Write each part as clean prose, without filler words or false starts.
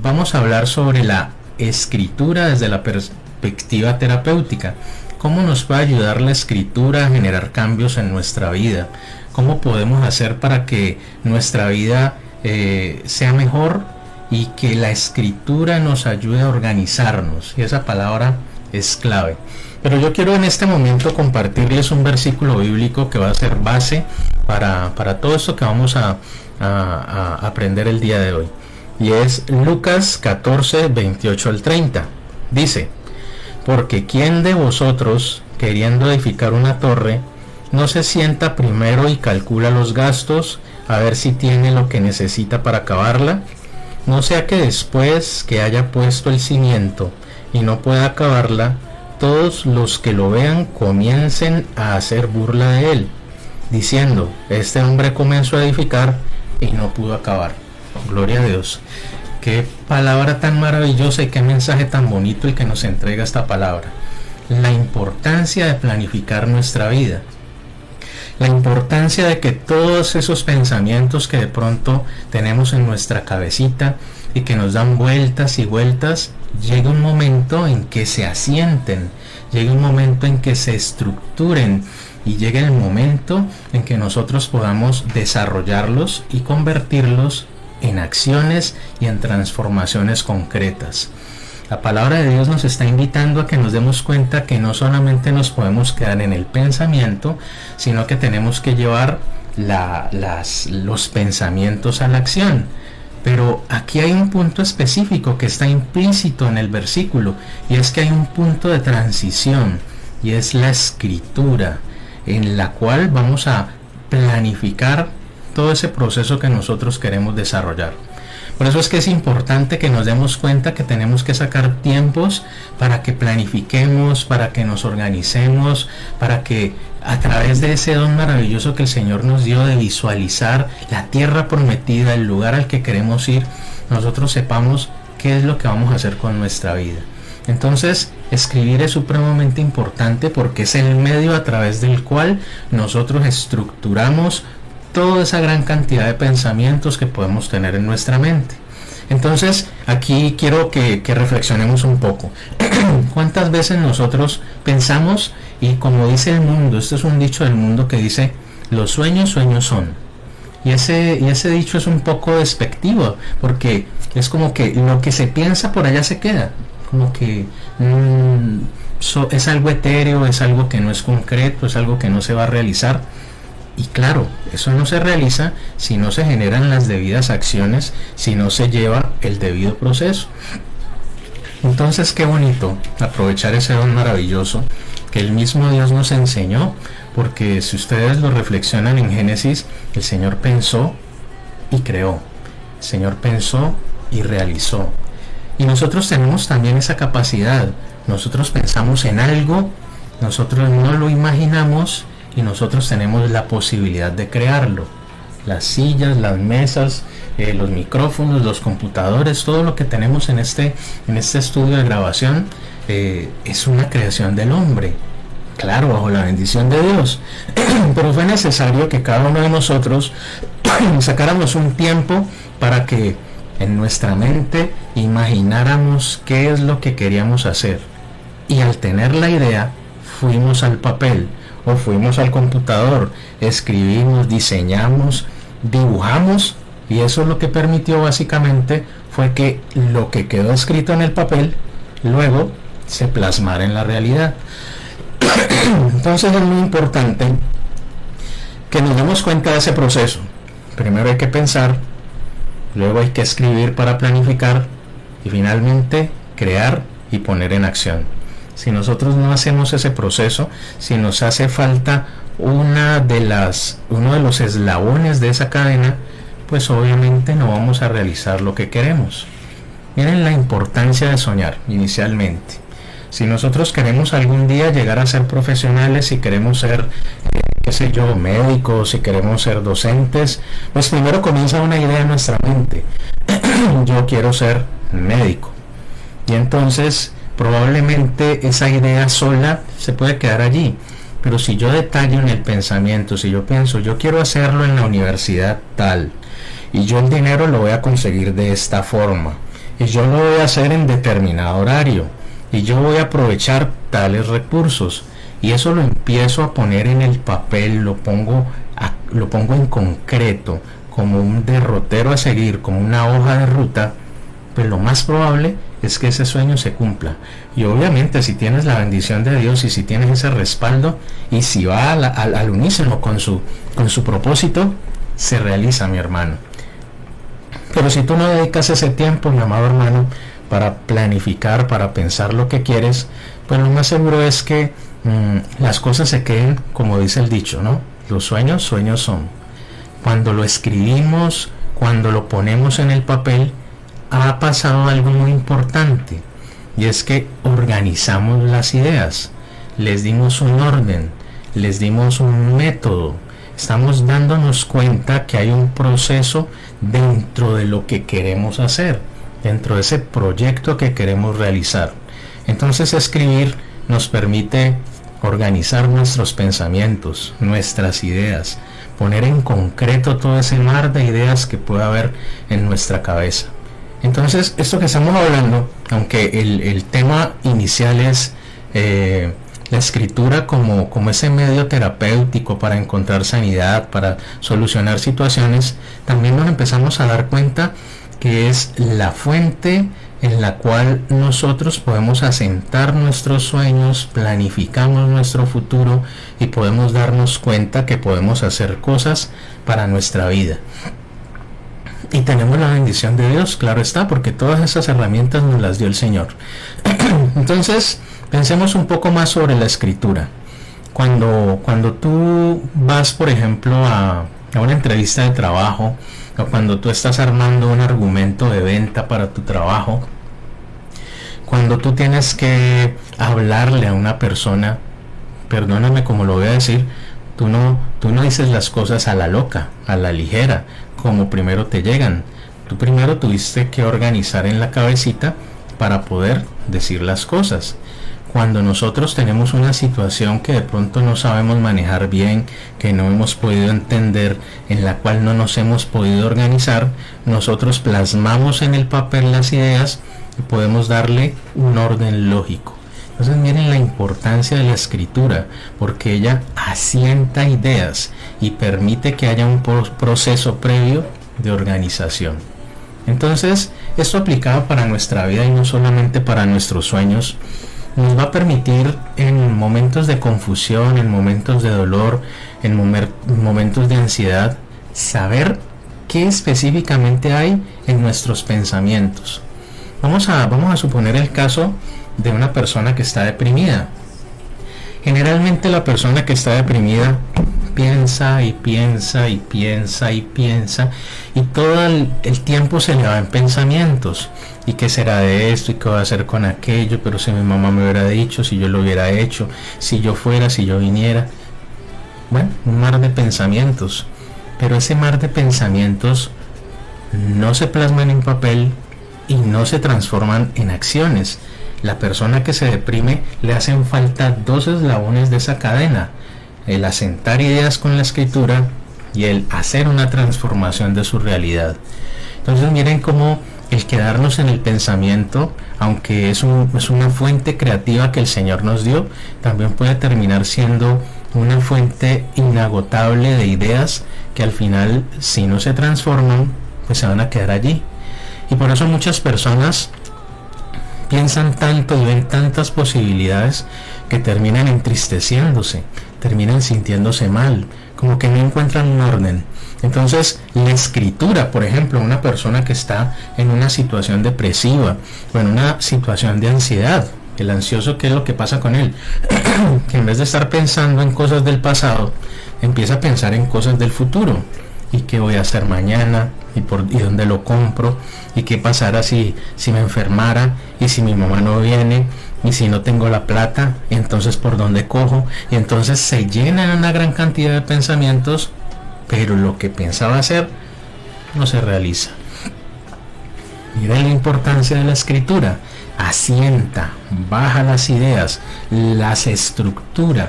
vamos a hablar sobre la escritura desde la perspectiva terapéutica. ¿Cómo nos puede ayudar la escritura a generar cambios en nuestra vida? ¿Cómo podemos hacer para que nuestra vida sea mejor y que la escritura nos ayude a organizarnos? Y esa palabra es clave. Pero yo quiero en este momento compartirles un versículo bíblico que va a ser base para todo esto que vamos a aprender el día de hoy. Y es Lucas 14, 28 al 30. Dice: porque ¿quién de vosotros, queriendo edificar una torre, no se sienta primero y calcula los gastos, a ver si tiene lo que necesita para acabarla? No sea que después que haya puesto el cimiento y no pueda acabarla, todos los que lo vean comiencen a hacer burla de él, diciendo: este hombre comenzó a edificar y no pudo acabar. Gloria a Dios. Qué palabra tan maravillosa y qué mensaje tan bonito el que nos entrega esta palabra. La importancia de planificar nuestra vida. La importancia de que todos esos pensamientos que de pronto tenemos en nuestra cabecita y que nos dan vueltas y vueltas, llega un momento en que se asienten, llega un momento en que se estructuren y llega el momento en que nosotros podamos desarrollarlos y convertirlos en acciones y en transformaciones concretas. La palabra de Dios nos está invitando a que nos demos cuenta que no solamente nos podemos quedar en el pensamiento, sino que tenemos que llevar los pensamientos a la acción. Pero aquí hay un punto específico que está implícito en el versículo, y es que hay un punto de transición, y es la escritura, en la cual vamos a planificar todo ese proceso que nosotros queremos desarrollar. Por eso es que es importante que nos demos cuenta que tenemos que sacar tiempos para que planifiquemos, para que nos organicemos, para que a través de ese don maravilloso que el Señor nos dio de visualizar la tierra prometida, el lugar al que queremos ir, nosotros sepamos qué es lo que vamos a hacer con nuestra vida. Entonces, escribir es supremamente importante porque es el medio a través del cual nosotros estructuramos toda esa gran cantidad de pensamientos que podemos tener en nuestra mente. Entonces, aquí quiero que reflexionemos un poco. ¿Cuántas veces nosotros pensamos, y como dice el mundo, este es un dicho del mundo que dice: los sueños, sueños son? Y ese dicho es un poco despectivo, porque es como que lo que se piensa por allá se queda. Como que es algo etéreo, es algo que no es concreto, es algo que no se va a realizar. Y claro, eso no se realiza si no se generan las debidas acciones, si no se lleva el debido proceso. Entonces, qué bonito aprovechar ese don maravilloso que el mismo Dios nos enseñó, porque si ustedes lo reflexionan en Génesis, el Señor pensó y creó, el Señor pensó y realizó. Y nosotros tenemos también esa capacidad. Nosotros pensamos en algo, nosotros no lo imaginamos, y nosotros tenemos la posibilidad de crearlo. Las sillas, las mesas, los micrófonos, los computadores, todo lo que tenemos en este estudio de grabación es una creación del hombre, claro, bajo la bendición de Dios. Pero fue necesario que cada uno de nosotros sacáramos un tiempo para que en nuestra mente imagináramos qué es lo que queríamos hacer, y al tener la idea fuimos al papel o fuimos al computador, escribimos, diseñamos, dibujamos, y eso lo que permitió básicamente fue que lo que quedó escrito en el papel luego se plasmara en la realidad. Entonces es muy importante que nos demos cuenta de ese proceso. Primero hay que pensar, luego hay que escribir para planificar, y finalmente crear y poner en acción. Si nosotros no hacemos ese proceso, si nos hace falta uno de los eslabones de esa cadena, pues obviamente no vamos a realizar lo que queremos. Miren la importancia de soñar inicialmente. Si nosotros queremos algún día llegar a ser profesionales, si queremos ser, médicos, si queremos ser docentes, pues primero comienza una idea en nuestra mente. Yo quiero ser médico. Y entonces probablemente esa idea sola se puede quedar allí, pero si yo detallo en el pensamiento, si yo pienso, yo quiero hacerlo en la universidad tal, y yo el dinero lo voy a conseguir de esta forma, y yo lo voy a hacer en determinado horario y yo voy a aprovechar tales recursos, y eso lo empiezo a poner en el papel, lo pongo en concreto, como un derrotero a seguir, como una hoja de ruta, pues lo más probable es que ese sueño se cumpla. Y obviamente si tienes la bendición de Dios y si tienes ese respaldo y si va al unísono con su propósito, se realiza, mi hermano. Pero si tú no dedicas ese tiempo, mi amado hermano, para planificar, para pensar lo que quieres, pues lo más seguro es que las cosas se queden como dice el dicho, ¿no? Los sueños, sueños son. Cuando lo escribimos, cuando lo ponemos en el papel, ha pasado algo muy importante, y es que organizamos las ideas, les dimos un orden, les dimos un método, estamos dándonos cuenta que hay un proceso dentro de lo que queremos hacer, dentro de ese proyecto que queremos realizar. Entonces escribir nos permite organizar nuestros pensamientos, nuestras ideas, poner en concreto todo ese mar de ideas que pueda haber en nuestra cabeza. Entonces, esto que estamos hablando, aunque el tema inicial es la escritura como ese medio terapéutico para encontrar sanidad, para solucionar situaciones, también nos empezamos a dar cuenta que es la fuente en la cual nosotros podemos asentar nuestros sueños, planificamos nuestro futuro y podemos darnos cuenta que podemos hacer cosas para nuestra vida. Y tenemos la bendición de Dios, claro está, porque todas esas herramientas nos las dio el Señor. Entonces, pensemos un poco más sobre la escritura. Cuando tú vas, por ejemplo, a una entrevista de trabajo, o cuando tú estás armando un argumento de venta para tu trabajo, cuando tú tienes que hablarle a una persona, perdóname como lo voy a decir, tú no dices las cosas a la loca, a la ligera, como primero te llegan. Tú primero tuviste que organizar en la cabecita para poder decir las cosas. Cuando nosotros tenemos una situación que de pronto no sabemos manejar bien, que no hemos podido entender, en la cual no nos hemos podido organizar, nosotros plasmamos en el papel las ideas y podemos darle un orden lógico. Entonces miren la importancia de la escritura, porque ella asienta ideas y permite que haya un proceso previo de organización. Entonces, esto aplicado para nuestra vida y no solamente para nuestros sueños, nos va a permitir en momentos de confusión, en momentos de dolor, en momentos de ansiedad, saber qué específicamente hay en nuestros pensamientos. Vamos a suponer el caso de una persona que está deprimida. Generalmente la persona que está deprimida piensa y piensa y piensa y piensa, y todo el tiempo se le va en pensamientos. ¿Y qué será de esto? ¿Y qué voy a hacer con aquello? Pero si mi mamá me hubiera dicho, si yo lo hubiera hecho, si yo fuera, si yo viniera. Bueno, un mar de pensamientos. Pero ese mar de pensamientos no se plasman en papel y no se transforman en acciones. La persona que se deprime le hacen falta dos eslabones de esa cadena: el asentar ideas con la escritura y el hacer una transformación de su realidad. Entonces miren cómo el quedarnos en el pensamiento, aunque es una fuente creativa que el Señor nos dio, también puede terminar siendo una fuente inagotable de ideas que al final, si no se transforman, pues se van a quedar allí. Y por eso muchas personas piensan tanto y ven tantas posibilidades que terminan entristeciéndose, terminan sintiéndose mal, como que no encuentran un orden. Entonces, la escritura, por ejemplo, una persona que está en una situación depresiva o en una situación de ansiedad, el ansioso, ¿qué es lo que pasa con él? Que en vez de estar pensando en cosas del pasado, empieza a pensar en cosas del futuro. ¿Y qué voy a hacer mañana? ¿Y dónde lo compro? ¿Y qué pasará si me enfermara? ¿Y si mi mamá no viene? ¿Y si no tengo la plata? ¿Y entonces por dónde cojo? Y entonces se llena una gran cantidad de pensamientos, pero lo que pensaba hacer no se realiza. Miren la importancia de la escritura. Asienta, baja las ideas, las estructura,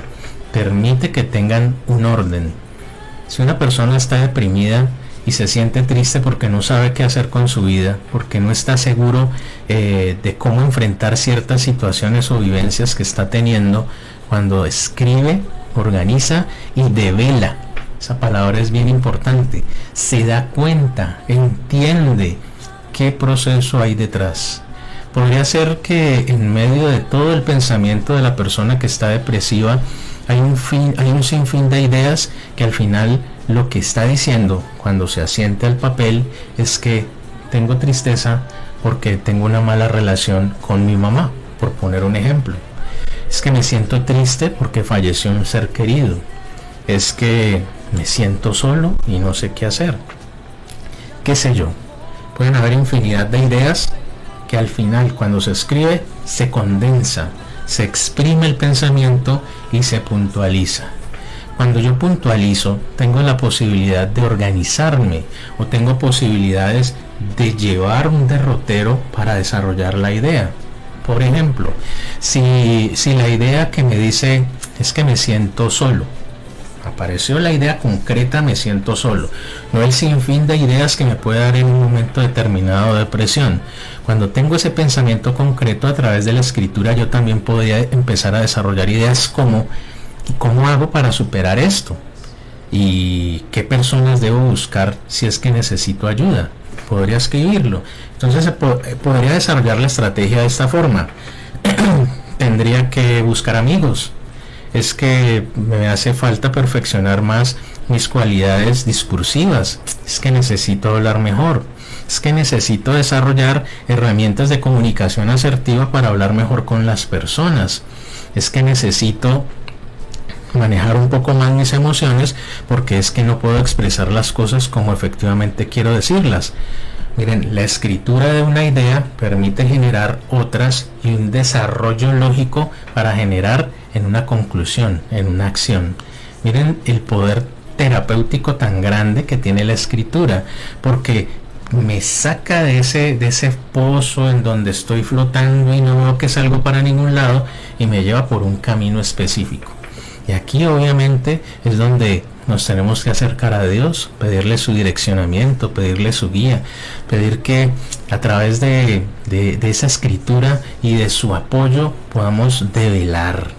permite que tengan un orden. Si una persona está deprimida y se siente triste porque no sabe qué hacer con su vida, porque no está seguro de cómo enfrentar ciertas situaciones o vivencias que está teniendo, cuando escribe, organiza y devela, esa palabra es bien importante, se da cuenta, entiende qué proceso hay detrás. Podría ser que en medio de todo el pensamiento de la persona que está depresiva hay un sinfín de ideas que al final lo que está diciendo cuando se asiente al papel es que tengo tristeza porque tengo una mala relación con mi mamá, por poner un ejemplo. Es que me siento triste porque falleció un ser querido. Es que me siento solo y no sé qué hacer. ¿Qué sé yo? Pueden haber infinidad de ideas que al final, cuando se escribe, se condensa, se exprime el pensamiento y se puntualiza. Cuando yo puntualizo, tengo la posibilidad de organizarme o tengo posibilidades de llevar un derrotero para desarrollar la idea. Por ejemplo, si la idea que me dice es que me siento solo, apareció la idea concreta, me siento solo, no el sinfín de ideas que me puede dar en un momento determinado de depresión. Cuando tengo ese pensamiento concreto, a través de la escritura yo también podría empezar a desarrollar ideas como ¿cómo hago para superar esto? ¿Y qué personas debo buscar si es que necesito ayuda? Podría escribirlo. Entonces podría desarrollar la estrategia de esta forma. Tendría que buscar amigos. Es que me hace falta perfeccionar más mis cualidades discursivas. Es que necesito hablar mejor. Es que necesito desarrollar herramientas de comunicación asertiva para hablar mejor con las personas. Es que necesito manejar un poco más mis emociones porque es que no puedo expresar las cosas como efectivamente quiero decirlas. Miren, la escritura de una idea permite generar otras y un desarrollo lógico para generar en una conclusión, en una acción. Miren el poder terapéutico tan grande que tiene la escritura, porque me saca de ese pozo en donde estoy flotando y no veo que salgo para ningún lado y me lleva por un camino específico. Y aquí obviamente es donde nos tenemos que acercar a Dios, pedirle su direccionamiento, pedirle su guía, pedir que a través de esa escritura y de su apoyo podamos develar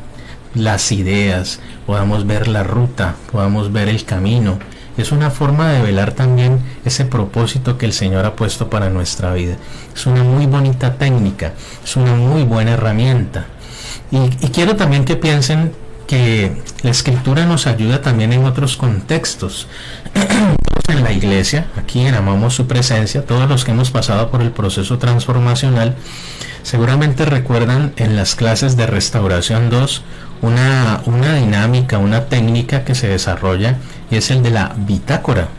las ideas, podamos ver la ruta, podamos ver el camino. Es una forma de velar también ese propósito que el Señor ha puesto para nuestra vida. Es una muy bonita técnica, es una muy buena herramienta. Y quiero también que piensen que la escritura nos ayuda también en otros contextos. En la iglesia, aquí en Amamos Su Presencia, todos los que hemos pasado por el proceso transformacional, seguramente recuerdan en las clases de Restauración 2 una dinámica, una técnica que se desarrolla, y es el de la bitácora.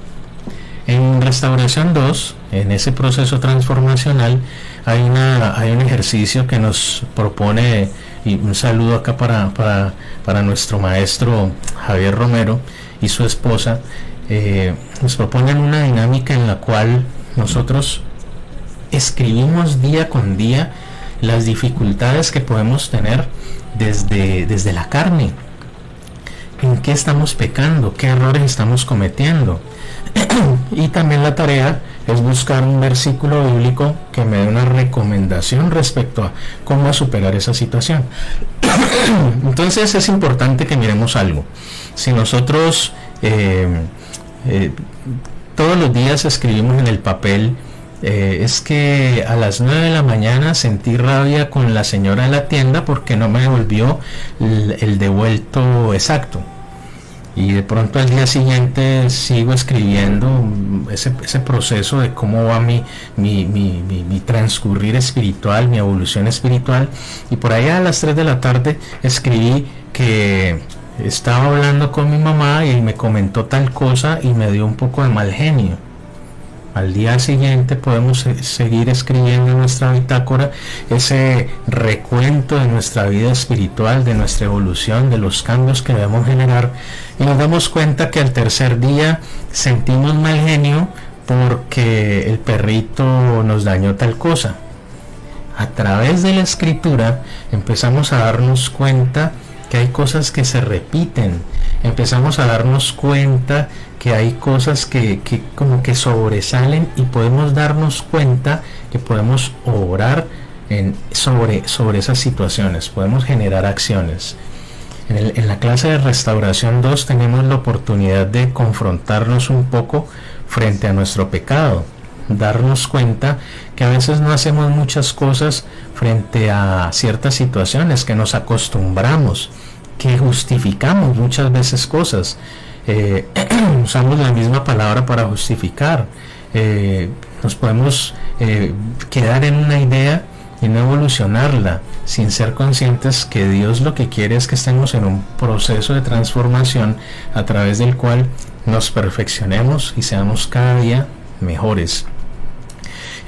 En Restauración 2, en ese proceso transformacional, hay un ejercicio que nos propone, y un saludo acá para nuestro maestro Javier Romero y su esposa. Nos proponen una dinámica en la cual nosotros escribimos día con día las dificultades que podemos tener desde la carne. ¿En qué estamos pecando? ¿Qué errores estamos cometiendo? Y también la tarea es buscar un versículo bíblico que me dé una recomendación respecto a cómo superar esa situación. Entonces es importante que miremos algo. Si nosotros todos los días escribimos en el papel, es que a las 9 de la mañana sentí rabia con la señora de la tienda porque no me devolvió el devuelto exacto, y de pronto al día siguiente sigo escribiendo ese proceso de cómo va mi transcurrir espiritual, mi evolución espiritual, y por allá a las 3 de la tarde escribí que estaba hablando con mi mamá y me comentó tal cosa y me dio un poco de mal genio. Al día siguiente podemos seguir escribiendo en nuestra bitácora ese recuento de nuestra vida espiritual, de nuestra evolución, de los cambios que debemos generar, y nos damos cuenta que al tercer día sentimos mal genio porque el perrito nos dañó tal cosa. A través de la escritura empezamos a darnos cuenta que hay cosas que se repiten, empezamos a darnos cuenta que hay cosas que como que sobresalen y podemos darnos cuenta que podemos obrar sobre esas situaciones, podemos generar acciones. En la clase de Restauración 2 tenemos la oportunidad de confrontarnos un poco frente a nuestro pecado, darnos cuenta que a veces no hacemos muchas cosas frente a ciertas situaciones, que nos acostumbramos, que justificamos muchas veces cosas. Usamos la misma palabra para justificar. Nos podemos quedar en una idea y no evolucionarla, sin ser conscientes que Dios lo que quiere es que estemos en un proceso de transformación a través del cual nos perfeccionemos y seamos cada día mejores.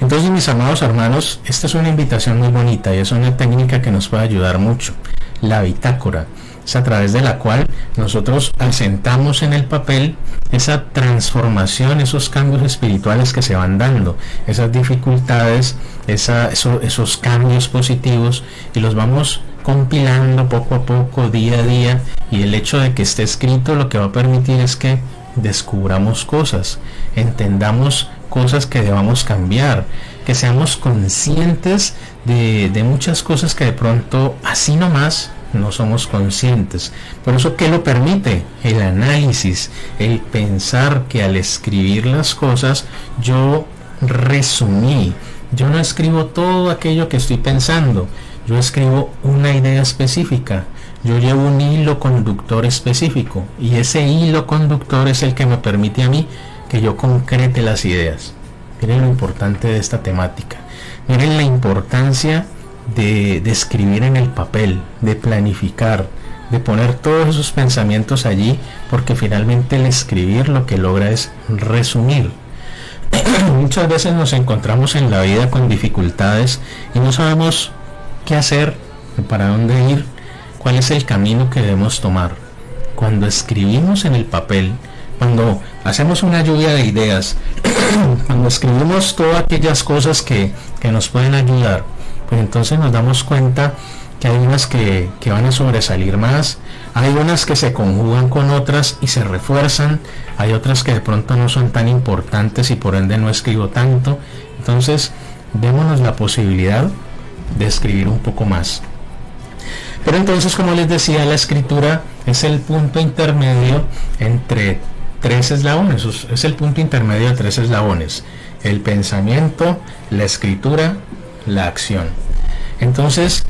Entonces, mis amados hermanos, esta es una invitación muy bonita y es una técnica que nos puede ayudar mucho. La bitácora es a través de la cual nosotros asentamos en el papel esa transformación, esos cambios espirituales que se van dando, esas dificultades, esos cambios positivos, y los vamos compilando poco a poco, día a día, y el hecho de que esté escrito lo que va a permitir es que descubramos cosas, entendamos cosas que debamos cambiar, que seamos conscientes de muchas cosas que de pronto así nomás no somos conscientes. Por eso, ¿qué lo permite? El análisis, el pensar que al escribir las cosas yo resumí, yo no escribo todo aquello que estoy pensando, yo escribo una idea específica, yo llevo un hilo conductor específico, y ese hilo conductor es el que me permite a mí que yo concrete las ideas. Miren lo importante de esta temática, miren la importancia de escribir en el papel, de planificar, de poner todos esos pensamientos allí, porque finalmente el escribir lo que logra es resumir. Muchas veces nos encontramos en la vida con dificultades y no sabemos qué hacer, para dónde ir, cuál es el camino que debemos tomar. Cuando escribimos en el papel, cuando hacemos una lluvia de ideas, cuando escribimos todas aquellas cosas que nos pueden ayudar, pues entonces nos damos cuenta que hay unas que van a sobresalir más, hay unas que se conjugan con otras y se refuerzan, hay otras que de pronto no son tan importantes y por ende no escribo tanto. Entonces démonos la posibilidad de escribir un poco más. Pero entonces, como les decía, la escritura es el punto intermedio entre tres eslabones, es el punto intermedio de tres eslabones: el pensamiento, la escritura, la acción. Entonces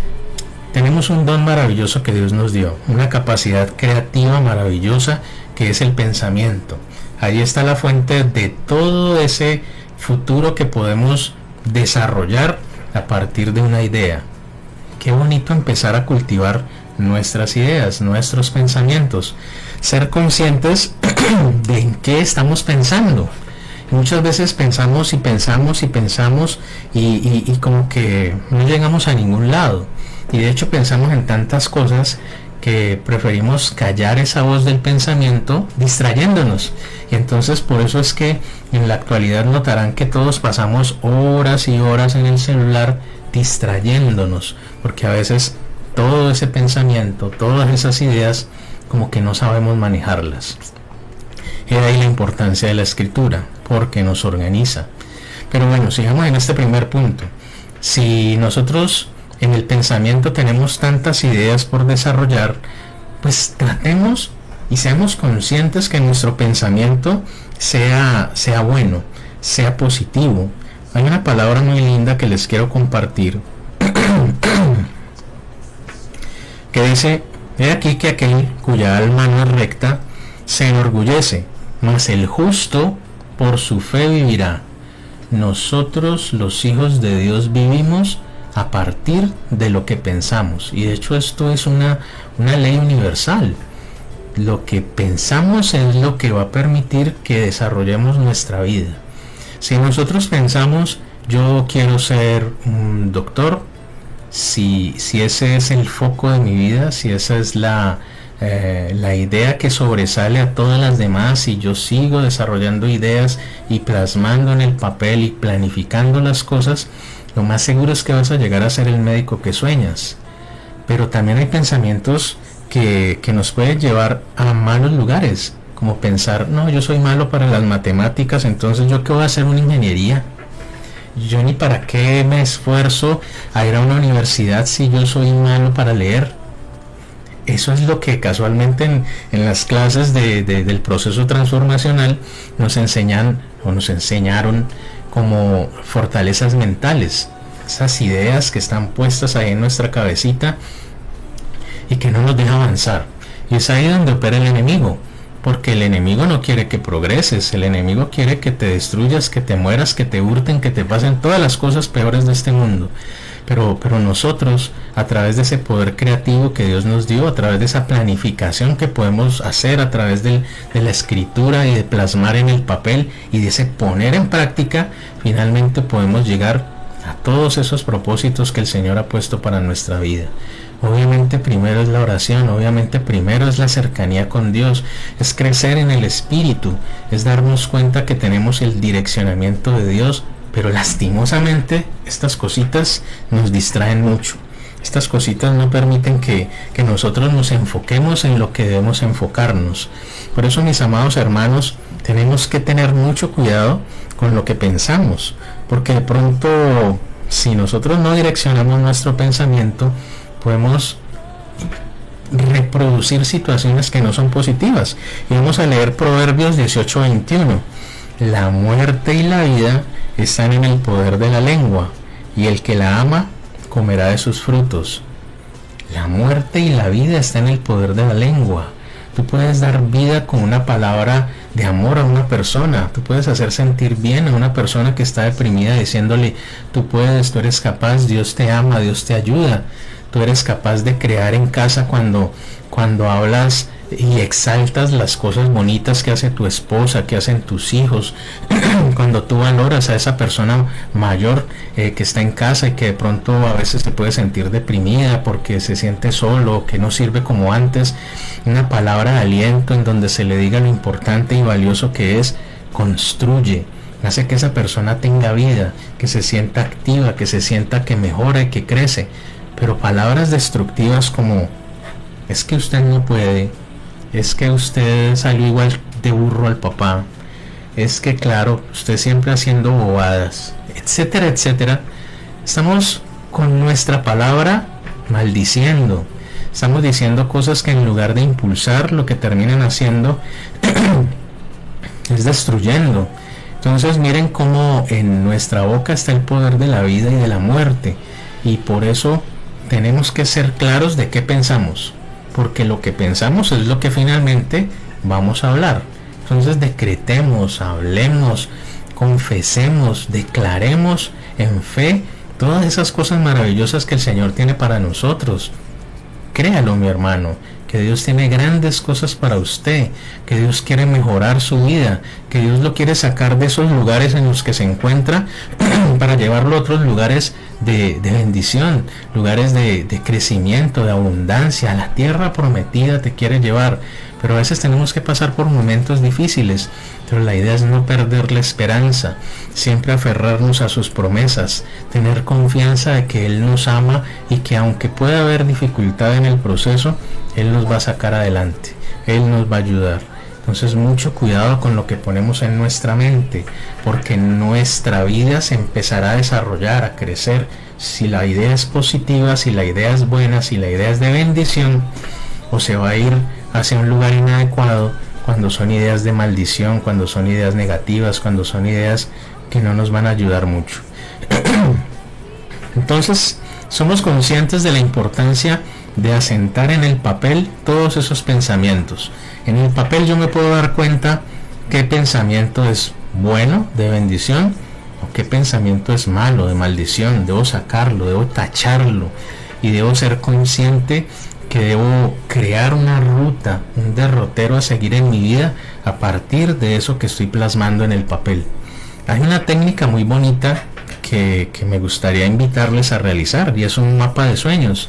tenemos un don maravilloso que Dios nos dio, una capacidad creativa maravillosa que es el pensamiento. Ahí está la fuente de todo ese futuro que podemos desarrollar a partir de una idea. Qué bonito empezar a cultivar nuestras ideas, nuestros pensamientos, ser conscientes de en qué estamos pensando. Muchas veces pensamos y pensamos y pensamos y como que no llegamos a ningún lado, y de hecho pensamos en tantas cosas que preferimos callar esa voz del pensamiento distrayéndonos. Y entonces por eso es que en la actualidad notarán que todos pasamos horas y horas en el celular distrayéndonos, porque a veces todo ese pensamiento, todas esas ideas, como que no sabemos manejarlas. Y de ahí la importancia de la escritura, porque nos organiza. Pero bueno, sigamos en este primer punto. Si nosotros en el pensamiento tenemos tantas ideas por desarrollar, pues tratemos y seamos conscientes que nuestro pensamiento sea bueno, sea positivo. Hay una palabra muy linda que les quiero compartir que dice: he aquí que aquel cuya alma no es recta se enorgullece, mas el justo por su fe vivirá. Nosotros, los hijos de Dios, vivimos a partir de lo que pensamos, y de hecho esto es una ley universal. Lo que pensamos es lo que va a permitir que desarrollemos nuestra vida. Si nosotros pensamos, yo quiero ser un doctor, si ese es el foco de mi vida, si esa es la idea que sobresale a todas las demás, y yo sigo desarrollando ideas y plasmando en el papel y planificando las cosas, lo más seguro es que vas a llegar a ser el médico que sueñas. Pero también hay pensamientos que nos pueden llevar a malos lugares, como pensar, no, yo soy malo para las matemáticas, entonces yo qué voy a hacer una ingeniería. Yo ni para qué me esfuerzo a ir a una universidad si yo soy malo para leer. Eso es lo que casualmente en las clases del proceso transformacional nos enseñan o nos enseñaron como fortalezas mentales, esas ideas que están puestas ahí en nuestra cabecita y que no nos dejan avanzar. Y es ahí donde opera el enemigo, porque el enemigo no quiere que progreses, el enemigo quiere que te destruyas, que te mueras, que te hurten, que te pasen todas las cosas peores de este mundo. Pero nosotros, a través de ese poder creativo que Dios nos dio, a través de esa planificación que podemos hacer, a través de la escritura y de plasmar en el papel y de ese poner en práctica, finalmente podemos llegar a todos esos propósitos que el Señor ha puesto para nuestra vida. Obviamente primero es la oración, obviamente primero es la cercanía con Dios, es crecer en el Espíritu, es darnos cuenta que tenemos el direccionamiento de Dios, pero lastimosamente estas cositas nos distraen mucho. Estas cositas no permiten que nosotros nos enfoquemos en lo que debemos enfocarnos. Por eso, mis amados hermanos, tenemos que tener mucho cuidado con lo que pensamos, porque de pronto, si nosotros no direccionamos nuestro pensamiento, podemos reproducir situaciones que no son positivas. Y vamos a leer Proverbios 18:21. La muerte y la vida están en el poder de la lengua, y el que la ama comerá de sus frutos. La muerte y la vida están en el poder de la lengua. Tú puedes dar vida con una palabra de amor a una persona. Tú puedes hacer sentir bien a una persona que está deprimida diciéndole, tú puedes, tú eres capaz, Dios te ama, Dios te ayuda. Tú eres capaz de crear en casa cuando hablas y exaltas las cosas bonitas que hace tu esposa, que hacen tus hijos, cuando tú valoras a esa persona mayor que está en casa y que de pronto a veces se puede sentir deprimida porque se siente solo, que no sirve como antes, una palabra de aliento en donde se le diga lo importante y valioso que es, construye, hace que esa persona tenga vida, que se sienta activa, que se sienta que mejora y que crece. Pero palabras destructivas como, es que usted no puede, es que usted salió igual de burro al papá, es que claro, usted siempre haciendo bobadas, etcétera, etcétera. Estamos con nuestra palabra maldiciendo, estamos diciendo cosas que en lugar de impulsar, lo que terminan haciendo es destruyendo. Entonces miren cómo en nuestra boca está el poder de la vida y de la muerte, y por eso tenemos que ser claros de qué pensamos, porque lo que pensamos es lo que finalmente vamos a hablar. Entonces decretemos, hablemos, confesemos, declaremos en fe todas esas cosas maravillosas que el Señor tiene para nosotros. Créalo, mi hermano, que Dios tiene grandes cosas para usted, que Dios quiere mejorar su vida, que Dios lo quiere sacar de esos lugares en los que se encuentra para llevarlo a otros lugares de bendición, lugares de crecimiento, de abundancia. A la tierra prometida te quiere llevar, pero a veces tenemos que pasar por momentos difíciles, pero la idea es no perder la esperanza, siempre aferrarnos a sus promesas, tener confianza de que Él nos ama y que aunque pueda haber dificultad en el proceso, Él nos va a sacar adelante, Él nos va a ayudar. Entonces mucho cuidado con lo que ponemos en nuestra mente, porque nuestra vida se empezará a desarrollar, a crecer, si la idea es positiva, si la idea es buena, si la idea es de bendición, o se va a ir hacia un lugar inadecuado cuando son ideas de maldición, cuando son ideas negativas, cuando son ideas que no nos van a ayudar mucho. Entonces somos conscientes de la importancia de asentar en el papel todos esos pensamientos. En el papel yo me puedo dar cuenta qué pensamiento es bueno, de bendición, o qué pensamiento es malo, de maldición. Debo sacarlo, debo tacharlo y debo ser consciente que debo crear una ruta, un derrotero a seguir en mi vida a partir de eso que estoy plasmando en el papel. Hay una técnica muy bonita que me gustaría invitarles a realizar, y es un mapa de sueños.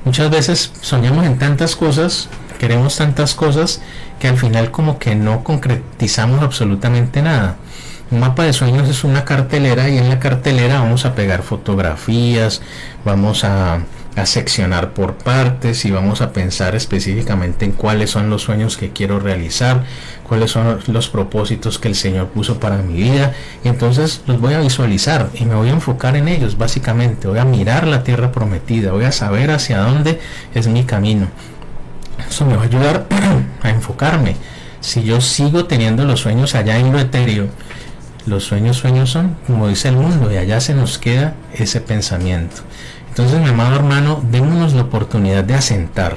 Muchas veces soñamos en tantas cosas, queremos tantas cosas, que al final como que no concretizamos absolutamente nada. Un mapa de sueños es una cartelera, y en la cartelera vamos a pegar fotografías, vamos a a seccionar por partes y vamos a pensar específicamente en cuáles son los sueños que quiero realizar, cuáles son los propósitos que el Señor puso para mi vida, y entonces los voy a visualizar y me voy a enfocar en ellos. Básicamente voy a mirar la tierra prometida, voy a saber hacia dónde es mi camino. Eso me va a ayudar a enfocarme. Si yo sigo teniendo los sueños allá en lo etéreo, los sueños son, como dice el mundo, y allá se nos queda ese pensamiento. Entonces, mi amado hermano, démonos la oportunidad de asentar.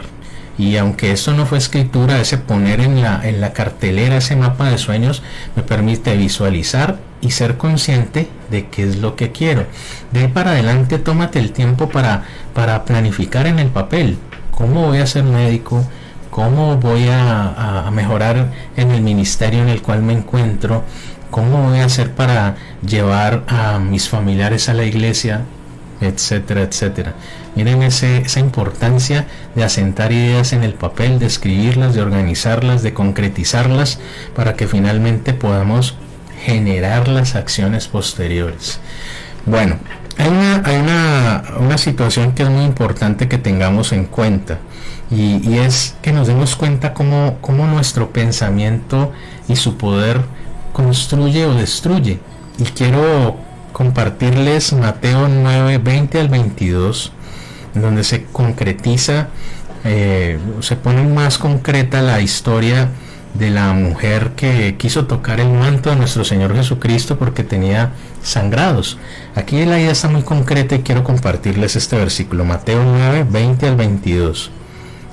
Y aunque esto no fue escritura, ese poner en la cartelera ese mapa de sueños me permite visualizar y ser consciente de qué es lo que quiero. De ahí para adelante, tómate el tiempo para planificar en el papel. ¿Cómo voy a ser médico? ¿Cómo voy a mejorar en el ministerio en el cual me encuentro? ¿Cómo voy a hacer para llevar a mis familiares a la iglesia? Etcétera, etcétera. Miren esa importancia de asentar ideas en el papel, de escribirlas, de organizarlas, de concretizarlas, para que finalmente podamos generar las acciones posteriores. Bueno, hay una situación que es muy importante que tengamos en cuenta, y es que nos demos cuenta cómo nuestro pensamiento y su poder construye o destruye. Y quiero compartirles Mateo 9, 20 al 22, donde se concretiza, se pone más concreta la historia de la mujer que quiso tocar el manto de nuestro Señor Jesucristo porque tenía sangrados. Aquí la idea está muy concreta y quiero compartirles este versículo, Mateo 9, 20 al 22.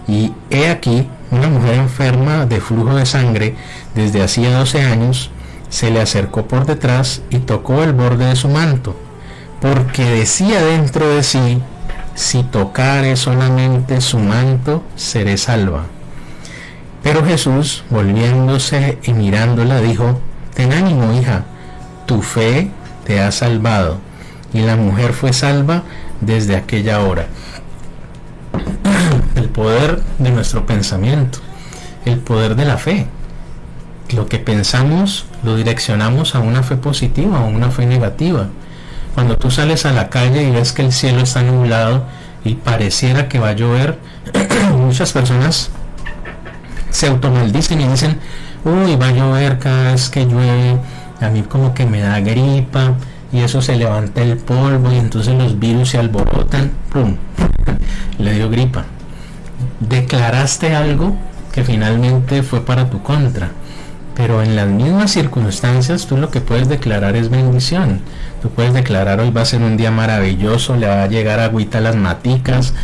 Y he aquí, una mujer enferma de flujo de sangre desde hacía 12 años, se le acercó por detrás y tocó el borde de su manto, porque decía dentro de sí: si tocare solamente su manto, seré salva. Pero Jesús, volviéndose y mirándola, dijo: ten ánimo, hija, tu fe te ha salvado. Y la mujer fue salva desde aquella hora. El poder de nuestro pensamiento, el poder de la fe. Lo que pensamos lo direccionamos a una fe positiva o una fe negativa. Cuando tú sales a la calle y ves que el cielo está nublado y pareciera que va a llover, muchas personas se automaldicen y dicen: uy, va a llover, cada vez que llueve a mí como que me da gripa, y eso se levanta el polvo y entonces los virus se alborotan, ¡pum!, le dio gripa. Declaraste algo que finalmente fue para tu contra. Pero en las mismas circunstancias tú lo que puedes declarar es bendición. Tú puedes declarar: hoy va a ser un día maravilloso, le va a llegar agüita a las maticas,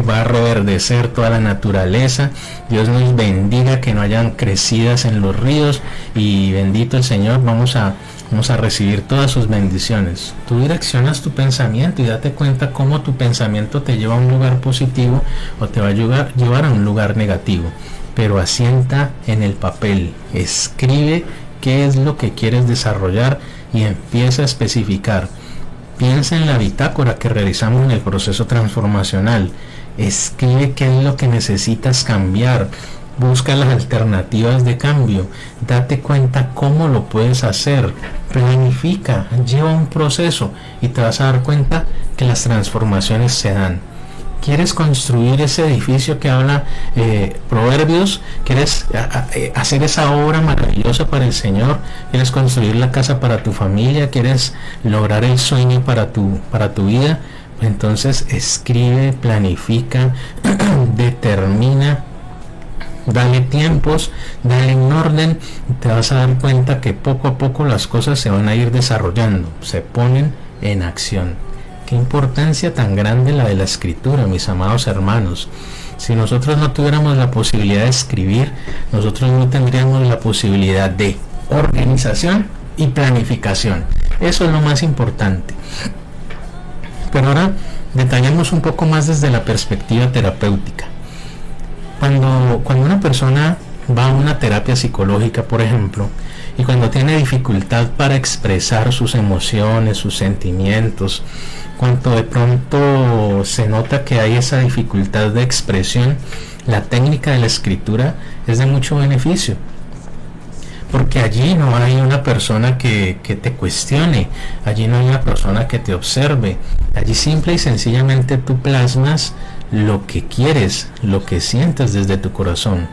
va a reverdecer toda la naturaleza, Dios nos bendiga, que no hayan crecidas en los ríos, y bendito el Señor, vamos a recibir todas sus bendiciones. Tú direccionas tu pensamiento y date cuenta cómo tu pensamiento te lleva a un lugar positivo o te va a llevar a un lugar negativo. Pero asienta en el papel, escribe qué es lo que quieres desarrollar y empieza a especificar. Piensa en la bitácora que realizamos en el proceso transformacional, escribe qué es lo que necesitas cambiar, busca las alternativas de cambio, date cuenta cómo lo puedes hacer, planifica, lleva un proceso y te vas a dar cuenta que las transformaciones se dan. ¿Quieres construir ese edificio que habla Proverbios? ¿Quieres hacer esa obra maravillosa para el Señor? ¿Quieres construir la casa para tu familia? ¿Quieres lograr el sueño para tu vida? Entonces escribe, planifica, determina, dale tiempos, dale un orden, y te vas a dar cuenta que poco a poco las cosas se van a ir desarrollando, se ponen en acción. Qué importancia tan grande la de la escritura, mis amados hermanos. Si nosotros no tuviéramos la posibilidad de escribir, nosotros no tendríamos la posibilidad de organización y planificación. Eso es lo más importante. Pero ahora detallemos un poco más desde la perspectiva terapéutica. Cuando una persona va a una terapia psicológica, por ejemplo, y cuando tiene dificultad para expresar sus emociones, sus sentimientos, cuando de pronto se nota que hay esa dificultad de expresión, la técnica de la escritura es de mucho beneficio, porque allí no hay una persona que te cuestione, allí no hay una persona que te observe, Allí simple y sencillamente tú plasmas lo que quieres, lo que sientes desde tu corazón.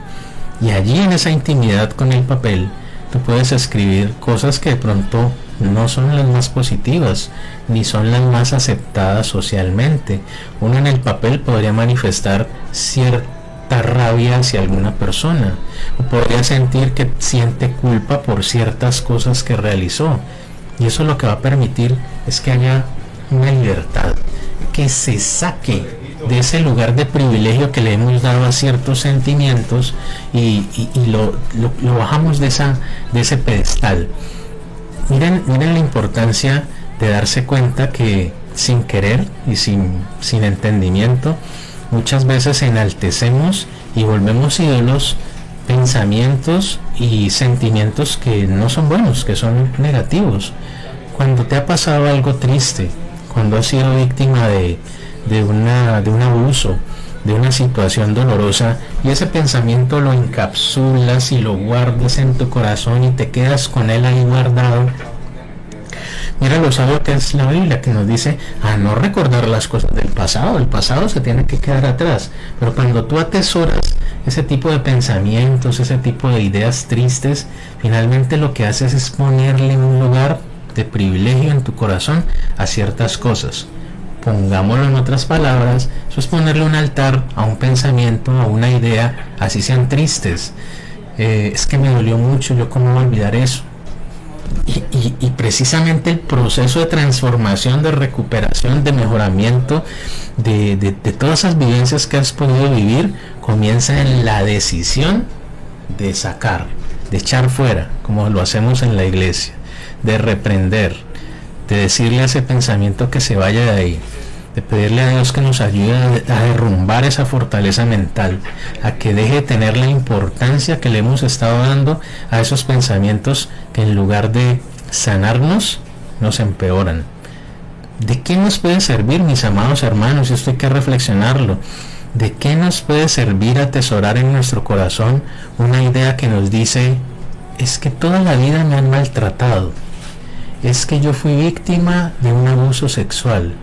Y allí en esa intimidad con el papel, tú puedes escribir cosas que de pronto no son las más positivas, ni son las más aceptadas socialmente. Uno en el papel podría manifestar cierta rabia hacia alguna persona, o podría sentir que siente culpa por ciertas cosas que realizó. Y eso lo que va a permitir es que haya una libertad, que se saque de ese lugar de privilegio que le hemos dado a ciertos sentimientos y lo bajamos de ese pedestal. Miren la importancia de darse cuenta que sin querer y sin entendimiento muchas veces enaltecemos y volvemos ídolos pensamientos y sentimientos que no son buenos, que son negativos. Cuando te ha pasado algo triste, cuando has sido víctima de un abuso, de una situación dolorosa, y ese pensamiento lo encapsulas y lo guardas en tu corazón y te quedas con él ahí guardado. Mira lo sabio que es la Biblia, que nos dice a no recordar las cosas del pasado. El pasado se tiene que quedar atrás, pero cuando tú atesoras ese tipo de pensamientos, ese tipo de ideas tristes, finalmente lo que haces es ponerle un lugar de privilegio en tu corazón a ciertas cosas. Pongámoslo en otras palabras, eso es ponerle un altar a un pensamiento, a una idea, así sean tristes. Es que me dolió mucho, yo cómo voy a olvidar eso. Y precisamente el proceso de transformación, de recuperación, de mejoramiento de todas esas vivencias que has podido vivir, comienza en la decisión de sacar, de echar fuera, como lo hacemos en la iglesia, de reprender, de decirle a ese pensamiento que se vaya de ahí, de pedirle a Dios que nos ayude a derrumbar esa fortaleza mental, a que deje de tener la importancia que le hemos estado dando a esos pensamientos que en lugar de sanarnos, nos empeoran. ¿De qué nos puede servir, mis amados hermanos? Esto hay que reflexionarlo. ¿De qué nos puede servir atesorar en nuestro corazón una idea que nos dice, es que toda la vida me han maltratado? Es que yo fui víctima de un abuso sexual.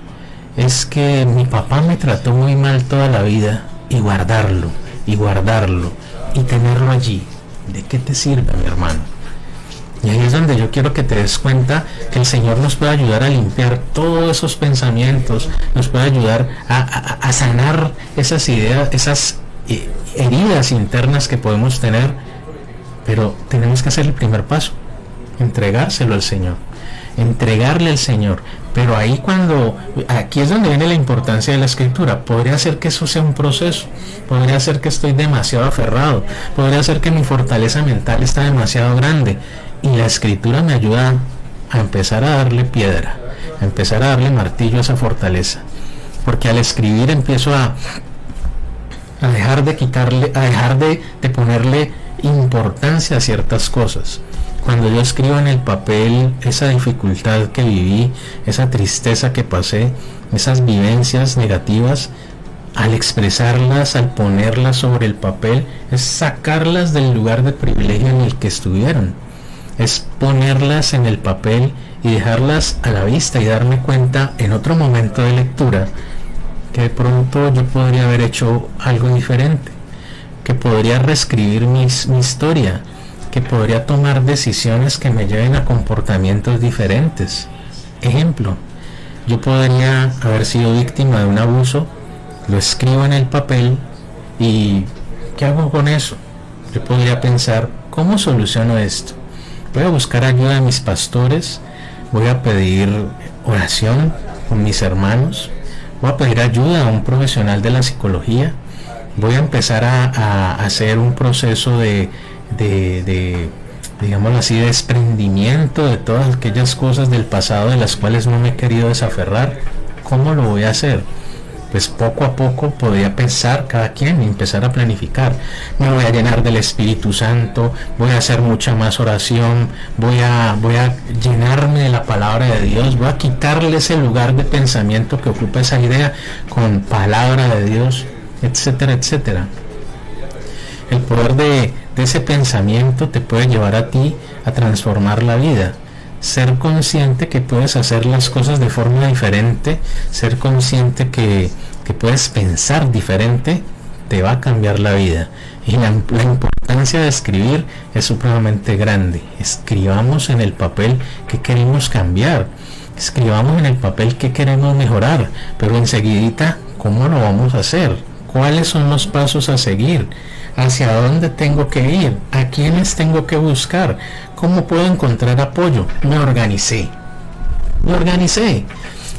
Es que mi papá me trató muy mal toda la vida. Y guardarlo, y tenerlo allí. ¿De qué te sirve, mi hermano? Y ahí es donde yo quiero que te des cuenta que el Señor nos puede ayudar a limpiar todos esos pensamientos, nos puede ayudar a sanar esas ideas, esas heridas internas que podemos tener. Pero tenemos que hacer el primer paso, entregárselo al Señor. Entregarle al Señor. Pero aquí es donde viene la importancia de la escritura. Podría ser que eso sea un proceso, podría ser que estoy demasiado aferrado, podría ser que mi fortaleza mental está demasiado grande, y la escritura me ayuda a empezar a darle piedra, a empezar a darle martillo a esa fortaleza, porque al escribir empiezo a dejar de ponerle importancia a ciertas cosas. Cuando yo escribo en el papel esa dificultad que viví, esa tristeza que pasé, esas vivencias negativas, al expresarlas, al ponerlas sobre el papel, es sacarlas del lugar de privilegio en el que estuvieron. Es ponerlas en el papel y dejarlas a la vista y darme cuenta en otro momento de lectura que de pronto yo podría haber hecho algo diferente, que podría reescribir mi historia, que podría tomar decisiones que me lleven a comportamientos diferentes. Ejemplo, yo podría haber sido víctima de un abuso, lo escribo en el papel y ¿qué hago con eso? Yo podría pensar, ¿cómo soluciono esto? Voy a buscar ayuda de mis pastores, voy a pedir oración con mis hermanos, voy a pedir ayuda a un profesional de la psicología, voy a empezar a hacer un proceso de digámoslo así, de desprendimiento de todas aquellas cosas del pasado de las cuales no me he querido desaferrar. ¿Cómo lo voy a hacer? Pues poco a poco podría pensar cada quien y empezar a planificar. Me voy a llenar del Espíritu Santo, voy a hacer mucha más oración, voy a llenarme de la palabra de Dios, voy a quitarle ese lugar de pensamiento que ocupa esa idea con palabra de Dios, etcétera, etcétera. El poder de ese pensamiento te puede llevar a ti a transformar la vida. ser consciente que puedes hacer las cosas de forma diferente, ser consciente que puedes pensar diferente, te va a cambiar la vida. Y la importancia de escribir es supremamente grande. Escribamos en el papel que queremos cambiar, escribamos en el papel que queremos mejorar, pero enseguidita, ¿cómo lo vamos a hacer? ¿Cuáles son los pasos a seguir? ¿Hacia dónde tengo que ir? ¿A quiénes tengo que buscar? ¿Cómo puedo encontrar apoyo? Me organicé.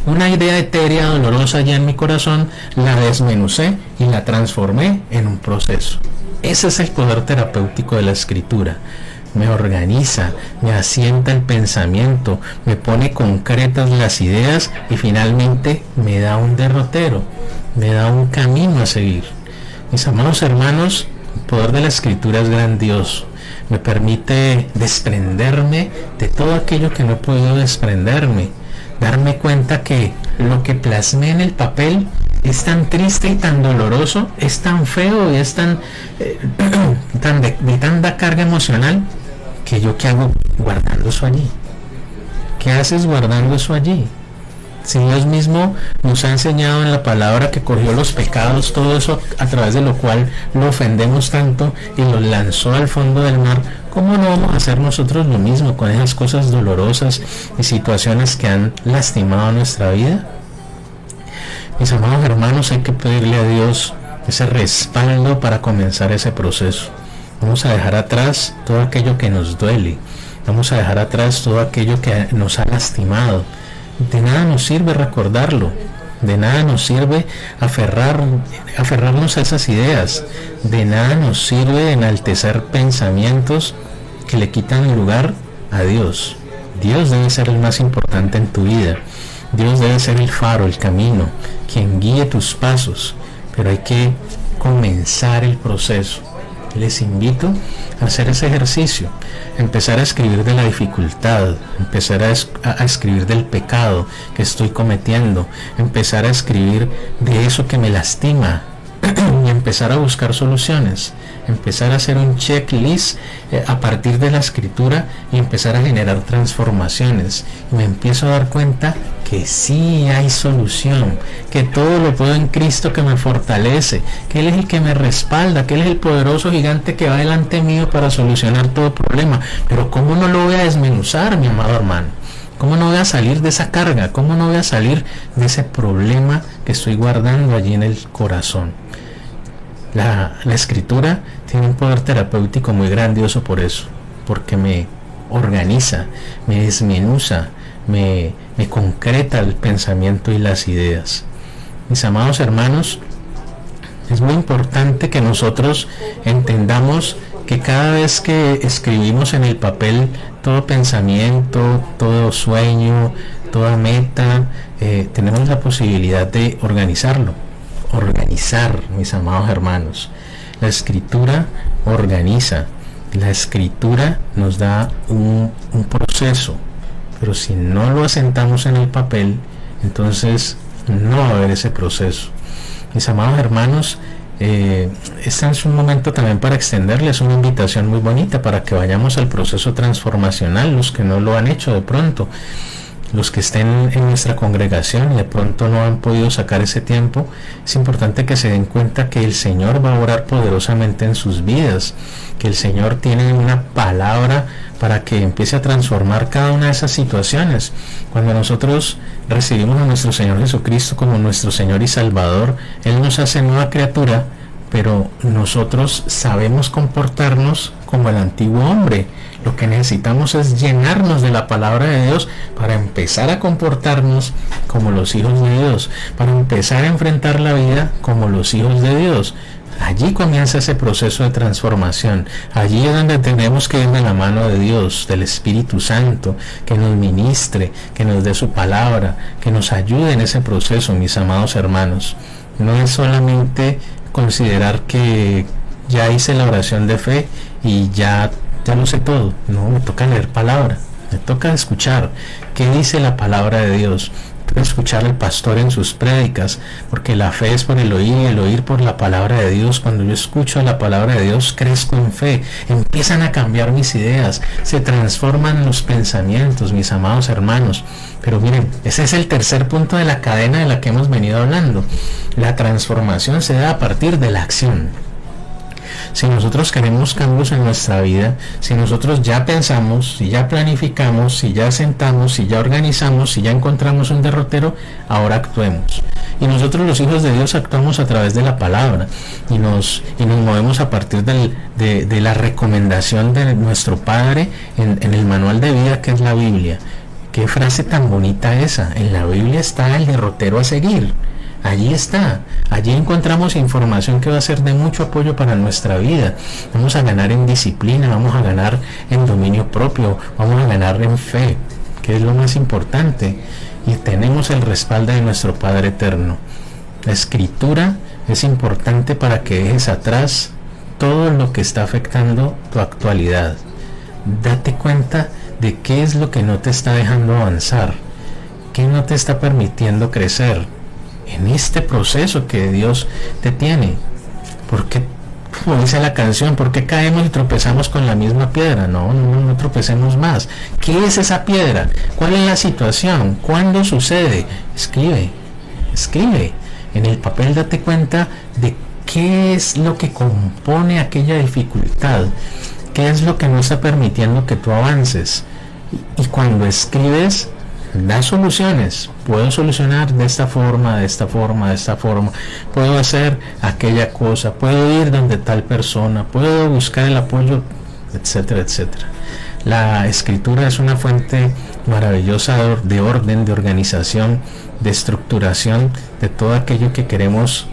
Una idea etérea, dolorosa ya en mi corazón, la desmenucé y la transformé en un proceso. Ese es el poder terapéutico de la escritura. Me organiza, me asienta el pensamiento, me pone concretas las ideas y finalmente me da un derrotero, me da un camino a seguir. Mis amados hermanos, el poder de la escritura es grandioso. Me permite desprenderme de todo aquello que no he podido desprenderme. Darme cuenta que lo que plasmé en el papel es tan triste y tan doloroso, es tan feo y es tan, de tanta carga emocional, que yo qué hago guardando eso allí. ¿Qué haces guardando eso allí? Si Dios mismo nos ha enseñado en la palabra que cogió los pecados, todo eso a través de lo cual lo ofendemos tanto y lo lanzó al fondo del mar, ¿cómo no vamos a hacer nosotros lo mismo con esas cosas dolorosas y situaciones que han lastimado nuestra vida? Mis amados hermanos, hay que pedirle a Dios ese respaldo para comenzar ese proceso. Vamos a dejar atrás todo aquello que nos duele. Vamos a dejar atrás todo aquello que nos ha lastimado. De nada nos sirve recordarlo. De nada nos sirve aferrarnos a esas ideas. De nada nos sirve enaltecer pensamientos que le quitan lugar a Dios. Dios debe ser el más importante en tu vida. Dios debe ser el faro, el camino, quien guíe tus pasos. Pero hay que comenzar el proceso. Les invito a hacer ese ejercicio, empezar a escribir de la dificultad, empezar a escribir del pecado que estoy cometiendo, empezar a escribir de eso que me lastima y empezar a buscar soluciones, empezar a hacer un checklist a partir de la escritura y empezar a generar transformaciones. Y me empiezo a dar cuenta que sí hay solución, que todo lo puedo en Cristo que me fortalece, que Él es el que me respalda, que Él es el poderoso gigante que va delante mío para solucionar todo problema. Pero ¿cómo no lo voy a desmenuzar, mi amado hermano? ¿Cómo no voy a salir de esa carga? ¿Cómo no voy a salir de ese problema que estoy guardando allí en el corazón? La escritura tiene un poder terapéutico muy grandioso por eso, porque me organiza, me desmenuza, me concreta el pensamiento y las ideas. Mis amados hermanos, es muy importante que nosotros entendamos que cada vez que escribimos en el papel todo pensamiento, todo sueño, toda meta, tenemos la posibilidad de organizarlo. Organizar, mis amados hermanos. La escritura organiza. La escritura nos da un proceso, pero si no lo asentamos en el papel, entonces no va a haber ese proceso. Mis amados hermanos, este es un momento también para extenderles una invitación muy bonita para que vayamos al proceso transformacional, los que no lo han hecho de pronto, los que estén en nuestra congregación y de pronto no han podido sacar ese tiempo. Es importante que se den cuenta que el Señor va a obrar poderosamente en sus vidas, que el Señor tiene una palabra para que empiece a transformar cada una de esas situaciones. Cuando nosotros recibimos a nuestro Señor Jesucristo como nuestro Señor y Salvador, Él nos hace nueva criatura, pero nosotros sabemos comportarnos como el antiguo hombre. Lo que necesitamos es llenarnos de la palabra de Dios para empezar a comportarnos como los hijos de Dios, para empezar a enfrentar la vida como los hijos de Dios. Allí comienza ese proceso de transformación. Allí es donde tenemos que ir de la mano de Dios, del Espíritu Santo, que nos ministre, que nos dé su palabra, que nos ayude en ese proceso, mis amados hermanos. No es solamente considerar que ya hice la oración de fe y ya lo sé todo. No, me toca leer palabra, me toca escuchar qué dice la palabra de Dios, Puedo escuchar al pastor en sus prédicas, porque la fe es por el oír y el oír por la palabra de Dios. Cuando yo escucho la palabra de Dios, crezco en fe, empiezan a cambiar mis ideas, se transforman los pensamientos, mis amados hermanos. Pero miren, ese es el tercer punto de la cadena de la que hemos venido hablando. La transformación se da a partir de la acción. Si nosotros queremos cambios en nuestra vida, si nosotros ya pensamos, si ya planificamos, si ya sentamos, si ya organizamos, si ya encontramos un derrotero, ahora actuemos. Y nosotros los hijos de Dios actuamos a través de la palabra y nos movemos a partir de la recomendación de nuestro Padre en el manual de vida que es la Biblia. Qué frase tan bonita esa. En la Biblia está el derrotero a seguir. Allí está, allí encontramos información que va a ser de mucho apoyo para nuestra vida. Vamos a ganar en disciplina, vamos a ganar en dominio propio, vamos a ganar en fe, que es lo más importante. Y tenemos el respaldo de nuestro Padre eterno. La escritura es importante para que dejes atrás todo lo que está afectando tu actualidad. Date cuenta de qué es lo que no te está dejando avanzar, qué no te está permitiendo crecer en este proceso que Dios te tiene. Porque, como dice la canción, ¿por qué caemos y tropezamos con la misma piedra? No tropecemos más. ¿Qué es esa piedra? ¿Cuál es la situación? ¿Cuándo sucede? Escribe en el papel, date cuenta de qué es lo que compone aquella dificultad, qué es lo que no está permitiendo que tú avances. Y cuando escribes, da soluciones. Puedo solucionar de esta forma, puedo hacer aquella cosa, puedo ir donde tal persona, puedo buscar el apoyo, etcétera, etcétera. La escritura es una fuente maravillosa de orden, de organización, de estructuración de todo aquello que queremos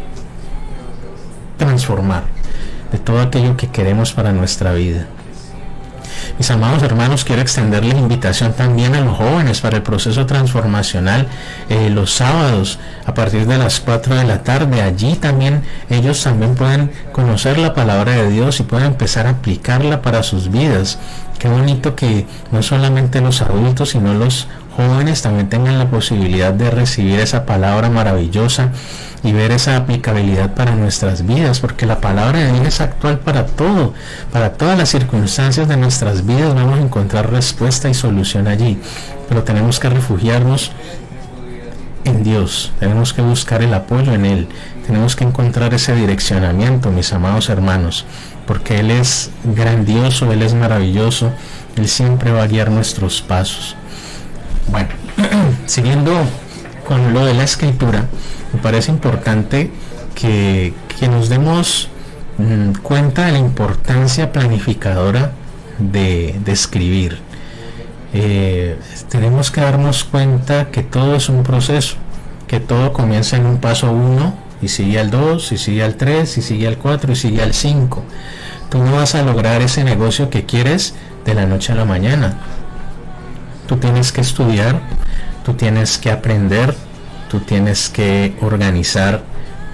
transformar, de todo aquello que queremos para nuestra vida. Mis amados hermanos, quiero extenderles la invitación también a los jóvenes para el proceso transformacional los sábados a partir de las 4 de la tarde. Allí también ellos también pueden conocer la palabra de Dios y pueden empezar a aplicarla para sus vidas. Qué bonito que no solamente los adultos, sino los jóvenes también tengan la posibilidad de recibir esa palabra maravillosa y ver esa aplicabilidad para nuestras vidas, porque la palabra de Dios es actual para todo, para todas las circunstancias de nuestras vidas. Vamos a encontrar respuesta y solución allí, pero tenemos que refugiarnos en Dios, tenemos que buscar el apoyo en Él, tenemos que encontrar ese direccionamiento, mis amados hermanos, porque Él es grandioso, Él es maravilloso, Él siempre va a guiar nuestros pasos. Bueno, siguiendo con lo de la escritura, me parece importante que nos demos cuenta de la importancia planificadora de escribir. Tenemos que darnos cuenta que todo es un proceso, que todo comienza en un paso 1 y sigue al 2 y sigue al 3 y sigue al 4 y sigue al 5. Tú no vas a lograr ese negocio que quieres de la noche a la mañana. Tú tienes que estudiar, tú tienes que aprender, tú tienes que organizar,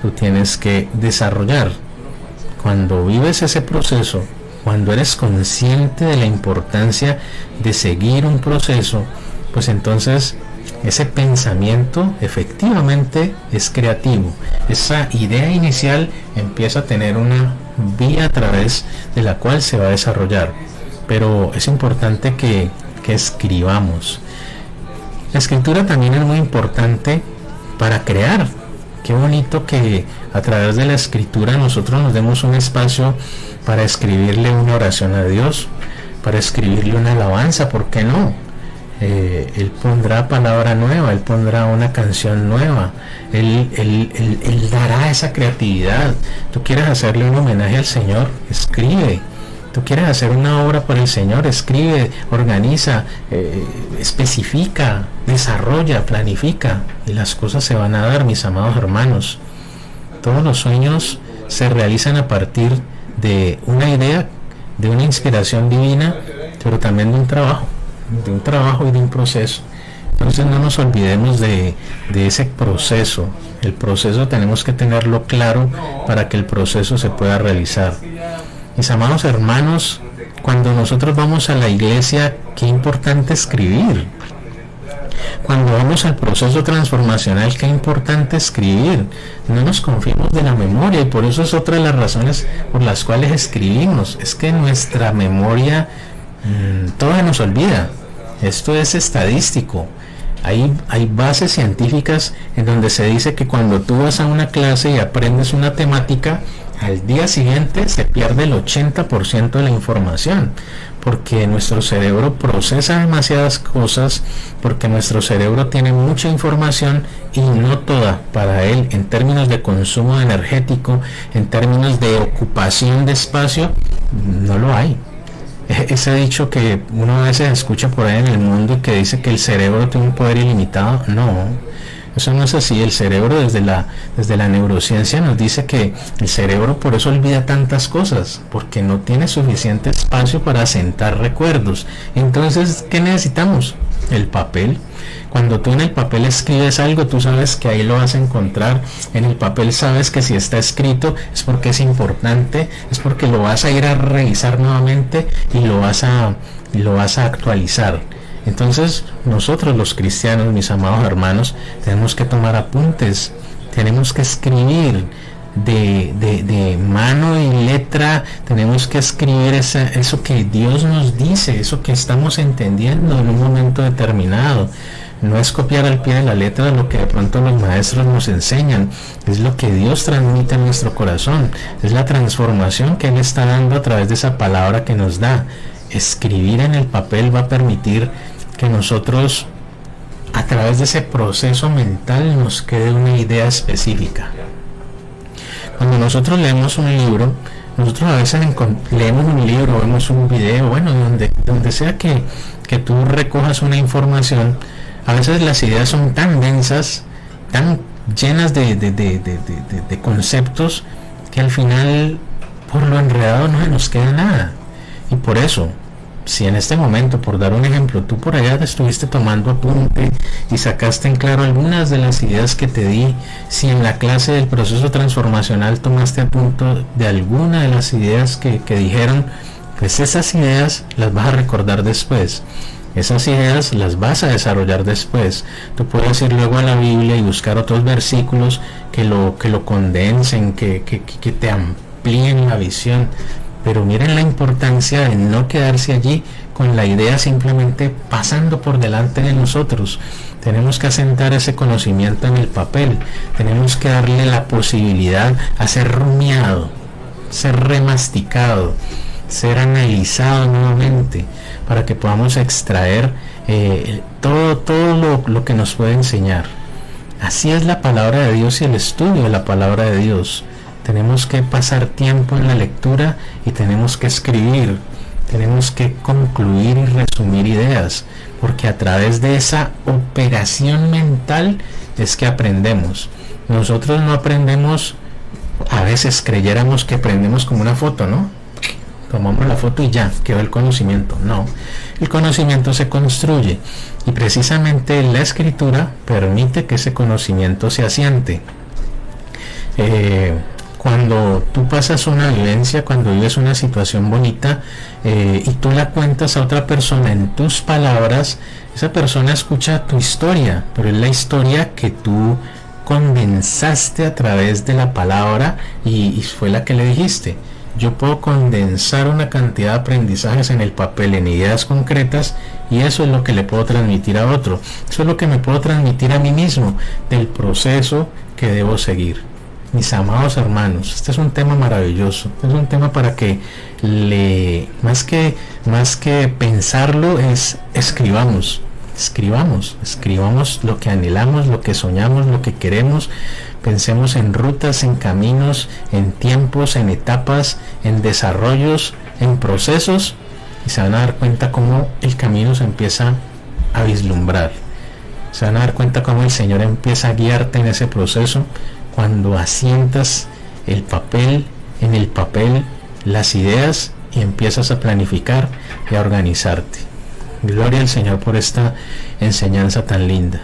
tú tienes que desarrollar. Cuando vives ese proceso, cuando eres consciente de la importancia de seguir un proceso, pues entonces ese pensamiento efectivamente es creativo. Esa idea inicial empieza a tener una vía a través de la cual se va a desarrollar. Pero es importante que escribamos. La escritura también es muy importante para crear. Qué bonito que a través de la escritura nosotros nos demos un espacio para escribirle una oración a Dios, para escribirle una alabanza, ¿por qué no? Él pondrá palabra nueva, Él pondrá una canción nueva, Él dará esa creatividad. Tú quieres hacerle un homenaje al Señor, escribe. Tú quieres hacer una obra por el Señor, escribe, organiza, especifica, desarrolla, planifica, y las cosas se van a dar, mis amados hermanos. Todos los sueños se realizan a partir de una idea, de una inspiración divina, pero también de un trabajo y de un proceso. Entonces no nos olvidemos de ese proceso. El proceso tenemos que tenerlo claro para que el proceso se pueda realizar. Mis amados hermanos, cuando nosotros vamos a la iglesia, qué importante escribir, Cuando vamos al proceso transformacional, qué importante escribir. No nos confiemos de la memoria, y por eso es otra de las razones por las cuales escribimos. Es que nuestra memoria todo se nos olvida. Esto es estadístico. Hay bases científicas en donde se dice que cuando tú vas a una clase y aprendes una temática, al día siguiente se pierde el 80% de la información, porque nuestro cerebro procesa demasiadas cosas, porque nuestro cerebro tiene mucha información y no toda para él, en términos de consumo energético, en términos de ocupación de espacio, no lo hay. Ese dicho que uno a veces escucha por ahí en el mundo, que dice que el cerebro tiene un poder ilimitado, no, eso no es así. El cerebro, desde la neurociencia, nos dice que el cerebro por eso olvida tantas cosas, porque no tiene suficiente espacio para asentar recuerdos. Entonces, ¿qué necesitamos? El papel. Cuando tú en el papel escribes algo, tú sabes que ahí lo vas a encontrar. En el papel sabes que si está escrito es porque es importante, es porque lo vas a ir a revisar nuevamente y lo vas a actualizar. Entonces nosotros los cristianos, mis amados hermanos, tenemos que tomar apuntes, tenemos que escribir de mano y letra, tenemos que escribir eso que Dios nos dice, eso que estamos entendiendo en un momento determinado. No es copiar al pie de la letra lo que de pronto los maestros nos enseñan, es lo que Dios transmite en nuestro corazón, es la transformación que Él está dando a través de esa palabra que nos da. Escribir en el papel va a permitir que nosotros, a través de ese proceso mental, nos quede una idea específica. Cuando nosotros leemos un libro, nosotros a veces leemos un libro, vemos un video, bueno, donde sea que tú recojas una información, a veces las ideas son tan densas, tan llenas de conceptos, que al final, por lo enredado, no se nos queda nada. Y por eso, si en este momento, por dar un ejemplo, tú por allá te estuviste tomando apunte y sacaste en claro algunas de las ideas que te di, si en la clase del proceso transformacional tomaste apunte de alguna de las ideas que dijeron, pues esas ideas las vas a recordar después. Esas ideas las vas a desarrollar después. Tú puedes ir luego a la Biblia y buscar otros versículos que lo condensen, que te amplíen la visión. Pero miren la importancia de no quedarse allí con la idea simplemente pasando por delante de nosotros. Tenemos que asentar ese conocimiento en el papel. Tenemos que darle la posibilidad a ser rumiado, ser remasticado, ser analizado nuevamente, para que podamos extraer todo lo que nos puede enseñar. Así es la palabra de Dios y el estudio de la palabra de Dios. Tenemos que pasar tiempo en la lectura y tenemos que escribir, tenemos que concluir y resumir ideas, porque a través de esa operación mental es que aprendemos. Nosotros no aprendemos, a veces creyéramos que aprendemos como una foto, ¿no? Tomamos la foto y ya, quedó el conocimiento. No, el conocimiento se construye, y precisamente la escritura permite que ese conocimiento se asiente. Cuando tú pasas una vivencia, cuando vives una situación bonita y tú la cuentas a otra persona en tus palabras, esa persona escucha tu historia, pero es la historia que tú condensaste a través de la palabra y fue la que le dijiste. Yo puedo condensar una cantidad de aprendizajes en el papel, en ideas concretas, y eso es lo que le puedo transmitir a otro. Eso es lo que me puedo transmitir a mí mismo del proceso que debo seguir. Mis amados hermanos, este es un tema maravilloso, es un tema para que más que pensarlo, escribamos lo que anhelamos, lo que soñamos, lo que queremos. Pensemos en rutas, en caminos, en tiempos, en etapas, en desarrollos, en procesos, y se van a dar cuenta cómo el camino se empieza a vislumbrar. Se van a dar cuenta cómo el Señor empieza a guiarte en ese proceso, cuando asientas en el papel las ideas y empiezas a planificar y a organizarte. Gloria al Señor por esta enseñanza tan linda.